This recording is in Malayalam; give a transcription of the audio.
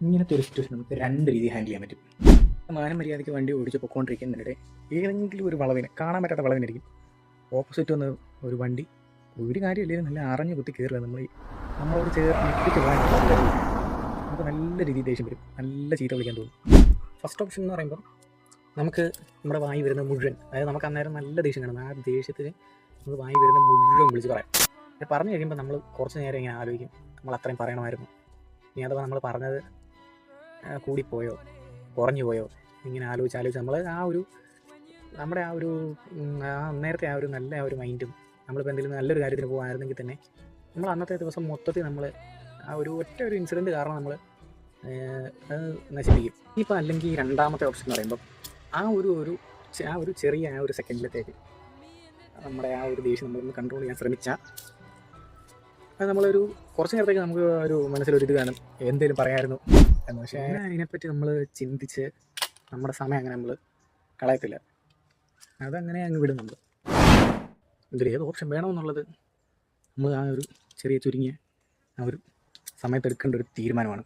ഇങ്ങനത്തെ ഒരു സിറ്റുവേഷൻ നമുക്ക് രണ്ട് രീതി ഹാൻഡിൽ ചെയ്യാൻ പറ്റും. മാനം മര്യാദയ്ക്ക് വണ്ടി ഓടിച്ച് പൊയ്ക്കൊണ്ടിരിക്കുന്നതിനിടെ ഏതെങ്കിലും ഒരു വളവിന്, കാണാൻ പറ്റാത്ത വളവിനായിരിക്കും, ഓപ്പോസിറ്റ് വന്ന് ഒരു വണ്ടി ഒരു കാര്യമില്ലെങ്കിൽ നല്ല അറിഞ്ഞ് കുത്തി കയറുക. നമ്മളോട് ചേർന്ന് ഞെട്ടിച്ച് പോകാൻ നമുക്ക് നല്ല രീതിയിൽ ദേഷ്യം വരും, നല്ല ചീത്ത വിളിക്കാൻ തോന്നും. ഫസ്റ്റ് ഓപ്ഷൻ എന്ന് പറയുമ്പോൾ നമുക്ക് നമ്മുടെ വായി വരുന്ന മുഴുവൻ, അതായത് നമുക്ക് അന്നേരം നല്ല ദേഷ്യം കാണും, ആ ദേഷ്യത്തിന് നമുക്ക് വായി വരുന്ന മുഴുവൻ വിളിച്ച് പറയാം. പറഞ്ഞു കഴിയുമ്പോൾ നമ്മൾ കുറച്ച് നേരം ഇങ്ങനെ ആലോചിക്കും, നമ്മൾ അത്രയും പറയണമായിരുന്നു, ഇനി അഥവാ നമ്മൾ പറഞ്ഞത് കൂടിപ്പോയോ കുറഞ്ഞു പോയോ, ഇങ്ങനെ ആലോചിച്ച് നമ്മൾ നമ്മുടെ നേരത്തെ ആ ഒരു നല്ല ഒരു മൈൻഡും, നമ്മളിപ്പോൾ എന്തെങ്കിലും നല്ലൊരു കാര്യത്തിന് പോകുമായിരുന്നെങ്കിൽ തന്നെ നമ്മൾ അന്നത്തെ ദിവസം മൊത്തത്തിൽ നമ്മൾ ആ ഒറ്റ ഒരു ഇൻസിഡൻറ്റ് കാരണം നമ്മൾ അത് നശിപ്പിക്കും. ഇനിയിപ്പോൾ അല്ലെങ്കിൽ രണ്ടാമത്തെ ഓപ്ഷൻ എന്ന് പറയുമ്പോൾ ആ ഒരു ചെറിയ സെക്കൻഡിലത്തേക്ക് നമ്മുടെ ആ ഒരു ദേഷ്യം നമ്മളൊന്ന് കൺട്രോൾ ചെയ്യാൻ ശ്രമിച്ചാൽ അത് നമ്മളൊരു കുറച്ച് നേരത്തേക്ക് നമുക്ക് ഒരു മനസ്സിലൊരിത് കാണും, എന്തെങ്കിലും പറയാമായിരുന്നു എന്ന്. പക്ഷേ അതിനെപ്പറ്റി നമ്മൾ ചിന്തിച്ച് നമ്മുടെ സമയം അങ്ങനെ നമ്മൾ കളയത്തില്ല, അതങ്ങനെ അങ്ങ് വിടും. നമ്മൾ ഇതിലേത് ഓപ്ഷൻ വേണമെന്നുള്ളത് നമ്മൾ ആ ഒരു ചെറിയ ചുരുങ്ങിയ ആ ഒരു സമയത്ത് എടുക്കേണ്ട ഒരു തീരുമാനമാണ്.